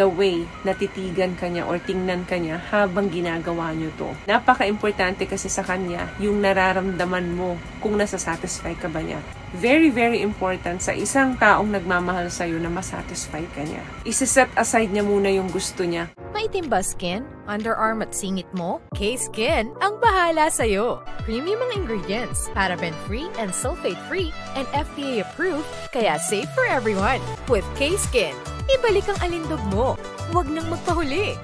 the way natitigan kanya or tingnan kanya habang ginagawa nyo to. Napaka-importante kasi sa kanya yung nararamdaman mo kung nasasatisfy ka ba niya. Very, very important sa isang taong nagmamahal sa'yo na masatisfy ka niya. Isa-set aside niya muna yung gusto niya. Maitim ba skin, underarm at singit mo? K-Skin ang bahala sa'yo. Premium ang ingredients, paraben-free and sulfate-free, and FDA-approved, kaya safe for everyone. With K-Skin, ibalik ang alindog mo. Huwag nang magpahuli.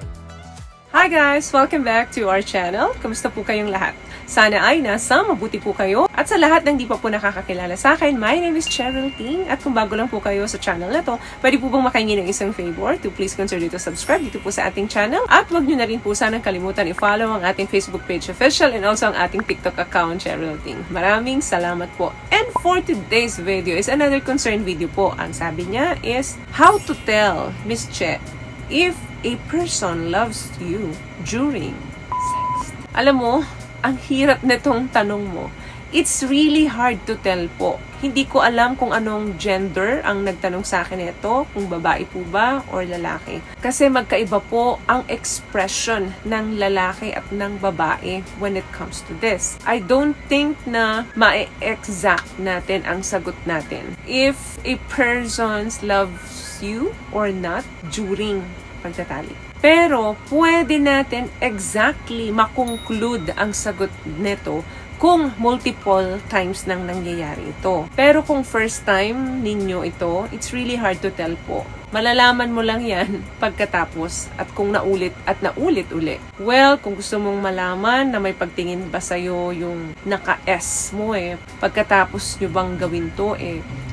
Hi guys! Welcome back to our channel. Kamusta po kayong lahat? Sana ay nasa mabuti po kayo. At sa lahat ng di pa po nakakakilala sa akin, my name is Cheryl Ting. At kung bago lang po kayo sa channel na to, pwede po bang makahingi ng isang favor to please consider to subscribe dito po sa ating channel. At wag nyo na rin po sanang kalimutan i-follow ang ating Facebook page official and also ang ating TikTok account, Cheryl Ting. Maraming salamat po. And for today's video is another concern video po. Ang sabi niya is, how to tell, Miss Che, if a person loves you during sex. Alam mo, ang hirap nitong tanong mo. It's really hard to tell po. Hindi ko alam kung anong gender ang nagtanong sa akin ito, kung babae po ba or lalaki. Kasi magkaiba po ang expression ng lalaki at ng babae when it comes to this. I don't think na ma-exact natin ang sagot natin. If a person loves you or not during pagtatalik. Pero, pwede natin exactly makonclude ang sagot nito kung multiple times nang nangyayari ito. Pero kung first time ninyo ito, it's really hard to tell po. Malalaman mo lang yan pagkatapos at kung naulit at naulit uli. Well, kung gusto mong malaman na may pagtingin ba sa'yo yung naka-S mo pagkatapos nyo bang gawin to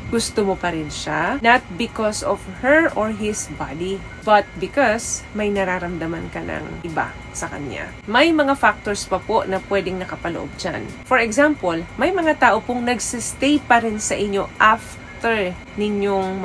gusto mo pa rin siya, not because of her or his body, but because may nararamdaman ka ng iba sa kanya. May mga factors pa po na pwedeng nakapaloob dyan. For example, may mga tao pong nagsistay pa rin sa inyo after ninyong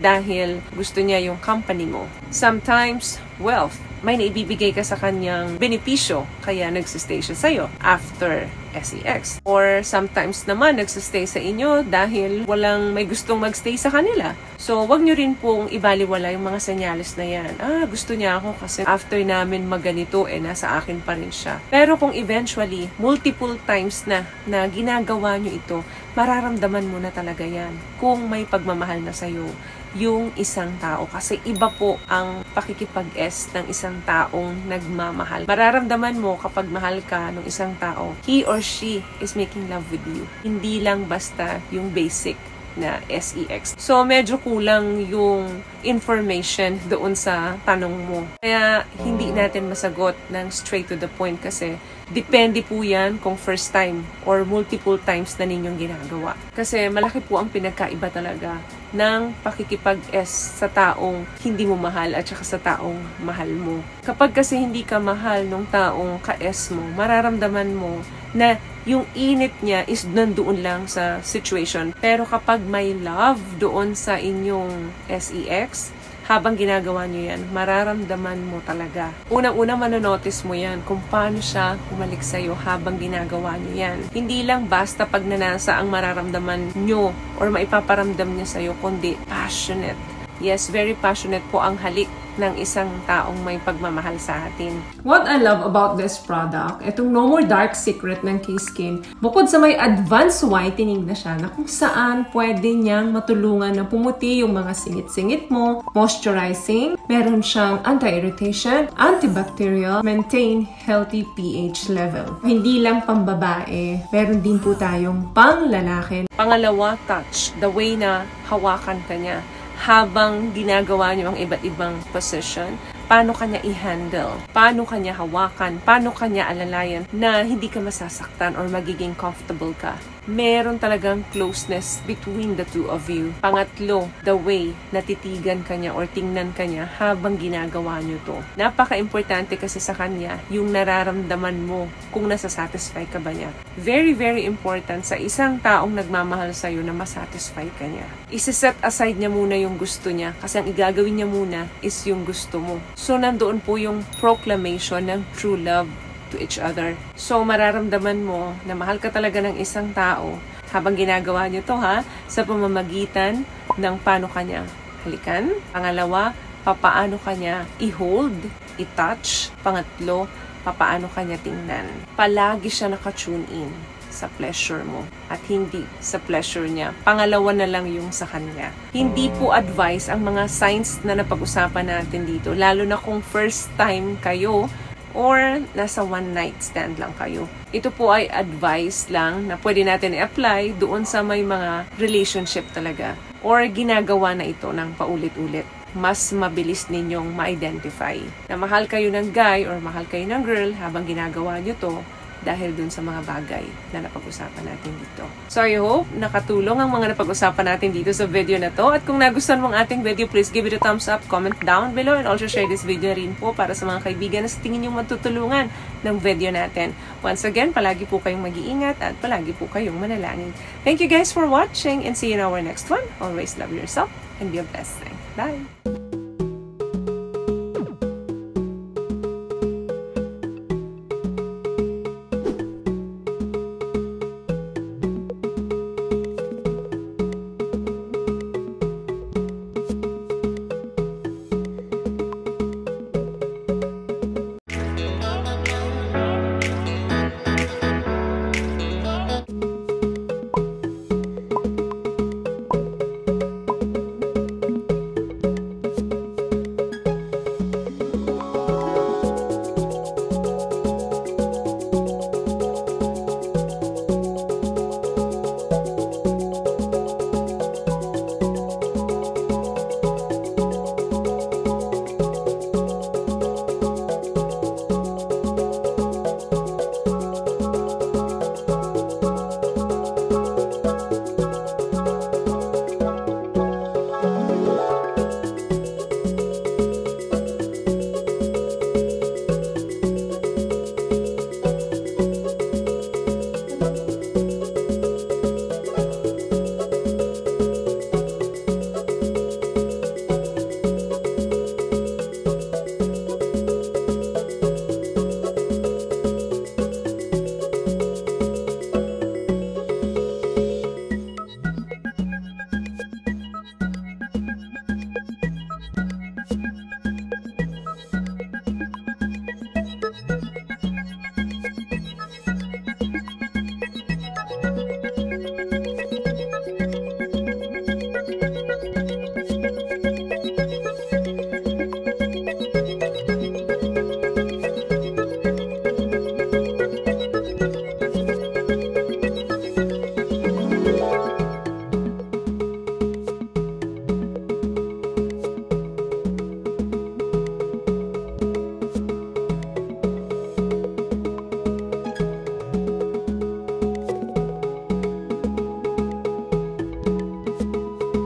dahil gusto niya yung company mo. Sometimes, wealth. May naibibigay ka sa kanyang benepisyo, kaya nagsistay siya sa'yo after SEX. Or sometimes naman nagsistay sa inyo dahil walang may gustong magstay sa kanila. So, wag nyo rin pong ibaliwala yung mga senyales na yan. Gusto niya ako kasi after namin maganito, nasa akin pa rin siya. Pero kung eventually, multiple times na ginagawa nyo ito, mararamdaman mo na talaga yan kung may pagmamahal na sa'yo yung isang tao. Kasi iba po ang pakikipag-S ng isang taong nagmamahal. Mararamdaman mo kapag mahal ka ng isang tao, he or she is making love with you. Hindi lang basta yung basic na SEX. So, medyo kulang yung information doon sa tanong mo. Kaya, hindi natin masagot ng straight to the point kasi depende po yan kung first time or multiple times na ninyong ginagawa. Kasi malaki po ang pinagkaiba talaga ng pakikipag-S sa taong hindi mo mahal at saka sa taong mahal mo. Kapag kasi hindi ka mahal ng taong ka-S mo, mararamdaman mo na yung init niya is nandoon lang sa situation. Pero kapag may love doon sa inyong SEX, habang ginagawa nyo yan, mararamdaman mo talaga. Unang-una manonotice mo yan kung paano siya bumalik sa'yo habang ginagawa nyo yan. Hindi lang basta pag nanasa ang mararamdaman nyo or maipaparamdam niya sa'yo, kundi passionate. Yes, very passionate po ang halik ng isang taong may pagmamahal sa atin. What I love about this product, itong No More Dark Secret ng K-Skin, bukod sa may advanced whitening na siya, na kung saan pwede niyang matulungan na pumuti yung mga singit-singit mo, moisturizing, meron siyang anti-irritation, antibacterial, maintain healthy pH level. Hindi lang pambabae, meron din po tayong pang-lalaki. Pangalawa, touch, the way na hawakan ka niya habang ginagawa niyo ang iba't ibang position, paano kanya i-handle, paano kanya hawakan, paano kanya alalayan na hindi ka masasaktan or magiging comfortable ka. Meron talagang closeness between the two of you. Pangatlo, the way natitigan kanya or tingnan kanya habang ginagawa nyo to. Napaka-importante kasi sa kanya yung nararamdaman mo kung nasasatisfy ka ba niya. Very, very important sa isang taong nagmamahal sa'yo na masatisfy ka niya. Isa-set aside niya muna yung gusto niya kasi ang igagawin niya muna is yung gusto mo. So, nandoon po yung proclamation ng true love to each other. So, mararamdaman mo na mahal ka talaga ng isang tao habang ginagawa niyo to sa pamamagitan ng paano kanya halikan. Pangalawa, papaano kanya i-hold, i-touch. Pangatlo, papaano kanya tingnan. Palagi siya naka-tune in sa pleasure mo at hindi sa pleasure niya. Pangalawa na lang yung sa kanya. Hindi po advice ang mga signs na napag-usapan natin dito, lalo na kung first time kayo or nasa one night stand lang kayo. Ito po ay advice lang na pwede natin i-apply doon sa may mga relationship talaga or ginagawa na ito ng paulit-ulit. Mas mabilis ninyong ma-identify na mahal kayo ng guy or mahal kayo ng girl habang ginagawa nyo to dahil dun sa mga bagay na napag-usapan natin dito. So I hope nakatulong ang mga napag-usapan natin dito sa video na to. At kung nagustuhan mong ating video, please give it a thumbs up, comment down below, and also share this video rin po para sa mga kaibigan na sa tingin nyo matutulungan ng video natin. Once again, palagi po kayong mag-iingat at palagi po kayong manalangin. Thank you guys for watching and see you in our next one. Always love yourself and be a blessing. Bye!